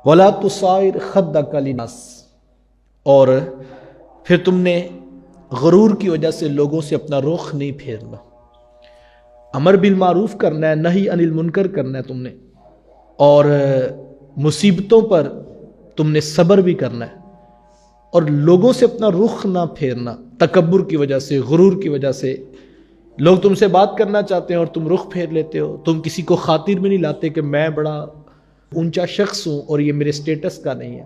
وَلَا تُصَائِرْ خَدَّكَ لِلنَّاسِ، اور پھر تم نے غرور کی وجہ سے لوگوں سے اپنا رخ نہیں پھیرنا۔ امر بالمعروف کرنا ہے، نہی عن المنکر کرنا ہے تم نے، اور مصیبتوں پر تم نے صبر بھی کرنا ہے، اور لوگوں سے اپنا رخ نہ پھیرنا۔ تکبر کی وجہ سے، غرور کی وجہ سے لوگ تم سے بات کرنا چاہتے ہیں اور تم رخ پھیر لیتے ہو۔ تم کسی کو خاطر میں نہیں لاتے کہ میں بڑا اونچا شخص ہوں اور یہ میرے سٹیٹس کا نہیں ہے۔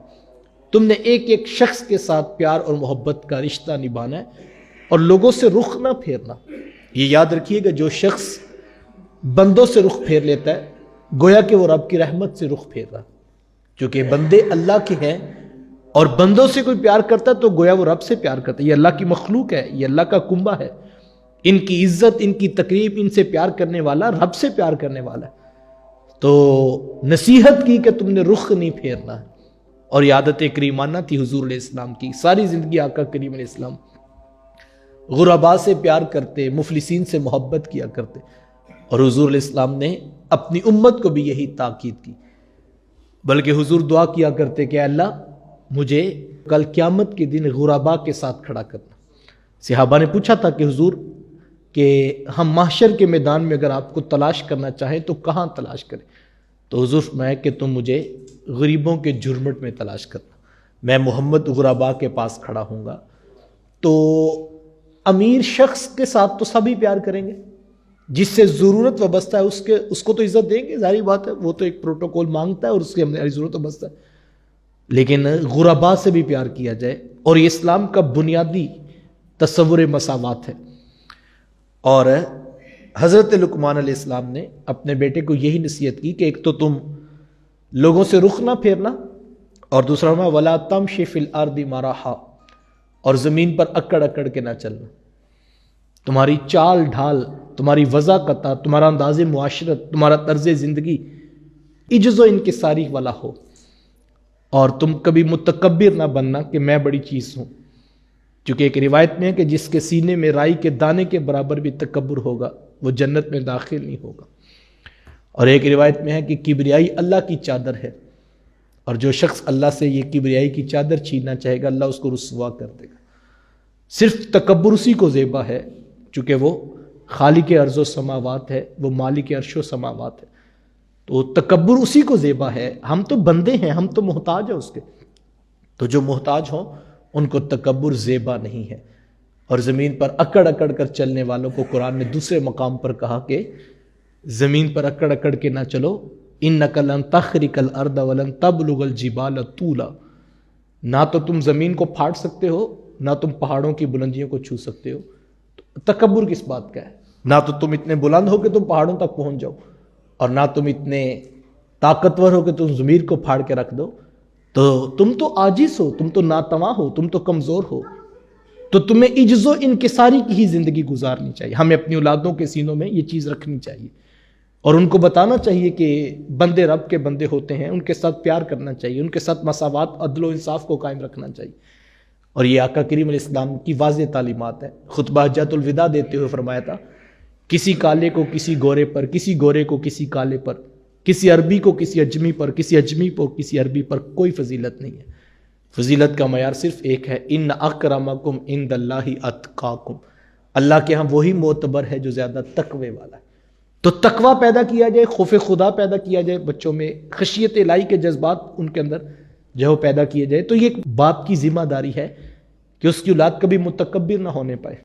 تم نے ایک ایک شخص کے ساتھ پیار اور محبت کا رشتہ نبھانا ہے اور لوگوں سے رخ نہ پھیرنا۔ یہ یاد رکھیے گا، جو شخص بندوں سے رخ پھیر لیتا ہے گویا کہ وہ رب کی رحمت سے رخ پھیر رہا، چونکہ بندے اللہ کے ہیں، اور بندوں سے کوئی پیار کرتا ہے تو گویا وہ رب سے پیار کرتا ہے۔ یہ اللہ کی مخلوق ہے، یہ اللہ کا کنبہ ہے، ان کی عزت، ان کی تقریب، ان سے پیار کرنے والا رب سے پیار کرنے والا ہے۔ تو نصیحت کی کہ تم نے رخ نہیں پھیرنا ہے، اور یہ عادت کریمانہ تھی حضور علیہ السلام کی۔ ساری زندگی آقا کریم علیہ السلام غرباء سے پیار کرتے، مفلسین سے محبت کیا کرتے، اور حضور علیہ السلام نے اپنی امت کو بھی یہی تاکید کی۔ بلکہ حضور دعا کیا کرتے کہ اے اللہ مجھے کل قیامت کے دن غرباء کے ساتھ کھڑا کرنا۔ صحابہ نے پوچھا تھا کہ حضور کہ ہم محشر کے میدان میں اگر آپ کو تلاش کرنا چاہیں تو کہاں تلاش کریں؟ تو حضور فرمایا کہ تم مجھے غریبوں کے جھرمٹ میں تلاش کرنا، میں محمد غرباء کے پاس کھڑا ہوں گا۔ تو امیر شخص کے ساتھ تو سبھی پیار کریں گے، جس سے ضرورت وابستہ ہے اس کو تو عزت دیں گے، ظاہری بات ہے، وہ تو ایک پروٹوکول مانگتا ہے اور اس کی ہماری ضرورت وابستہ ہے۔ لیکن غرباء سے بھی پیار کیا جائے، اور یہ اسلام کا بنیادی تصور مساوات ہے۔ اور حضرت لقمان علیہ السلام نے اپنے بیٹے کو یہی نصیحت کی کہ ایک تو تم لوگوں سے رخ نہ پھیرنا، اور دوسرا وَلَا تَمْشِ فِي الْأَرْضِ مَرَحًا، اور زمین پر اکڑ اکڑ کے نہ چلنا۔ تمہاری چال ڈھال، تمہاری وضاقت، تمہارا انداز معاشرت، تمہارا طرز زندگی عجز و انکساری والا ہو، اور تم کبھی متکبر نہ بننا کہ میں بڑی چیز ہوں، چونکہ ایک روایت میں ہے کہ جس کے سینے میں رائی کے دانے کے برابر بھی تکبر ہوگا وہ جنت میں داخل نہیں ہوگا۔ اور ایک روایت میں ہے کہ کبریائی اللہ کی چادر ہے، اور جو شخص اللہ سے یہ کبریائی کی چادر چھیننا چاہے گا اللہ اس کو رسوا کر دے گا۔ صرف تکبر اسی کو زیبا ہے، چونکہ وہ خالق ارض و سماوات ہے، وہ مالک عرش و سماوات ہے، تو تکبر اسی کو زیبا ہے۔ ہم تو بندے ہیں، ہم تو محتاج ہیں اس کے، تو جو محتاج ہوں ان کو تکبر زیبا نہیں ہے۔ اور زمین پر اکڑ اکڑ کر چلنے والوں کو قرآن نے دوسرے مقام پر کہا کہ زمین پر اکڑ اکڑ کے نہ چلو، اِنَّكَ لَن تَخْرِقَ الْأَرْضَ وَلَن تَبْلُغَ الْجِبَالَ طُولًا، نہ تو تم زمین کو پھاڑ سکتے ہو، نہ تم پہاڑوں کی بلندیوں کو چھو سکتے ہو۔ تکبر کس بات کا ہے؟ نہ تو تم اتنے بلند ہو کہ تم پہاڑوں تک پہنچ جاؤ، اور نہ تم اتنے طاقتور ہو کہ تم زمین کو پھاڑ کے رکھ دو۔ تو تم تو عاجز ہو، تم تو ناتواں ہو، تم تو کمزور ہو، تو تمہیں عجز و انکساری کی ہی زندگی گزارنی چاہیے۔ ہمیں اپنی اولادوں کے سینوں میں یہ چیز رکھنی چاہیے، اور ان کو بتانا چاہیے کہ بندے رب کے بندے ہوتے ہیں، ان کے ساتھ پیار کرنا چاہیے، ان کے ساتھ مساوات، عدل و انصاف کو قائم رکھنا چاہیے۔ اور یہ آقا کریم علیہ السلام کی واضح تعلیمات ہیں۔ خطبہ حجۃ الوداع دیتے ہوئے فرمایا تھا، کسی کالے کو کسی گورے پر، کسی گورے کو کسی کالے پر، کسی عربی کو کسی اجمی پر، کسی اجمی کو کسی عربی پر کوئی فضیلت نہیں ہے۔ فضیلت کا معیار صرف ایک ہے، ان اکرمکم عند اللہ اتقاکم، اللہ کے ہاں وہی معتبر ہے جو زیادہ تقوی والا ہے۔ تو تقوی پیدا کیا جائے، خوف خدا پیدا کیا جائے، بچوں میں خشیت الہی کے جذبات ان کے اندر جو ہے وہ پیدا کیے جائے، تو یہ ایک باپ کی ذمہ داری ہے کہ اس کی اولاد کبھی متکبر نہ ہونے پائے۔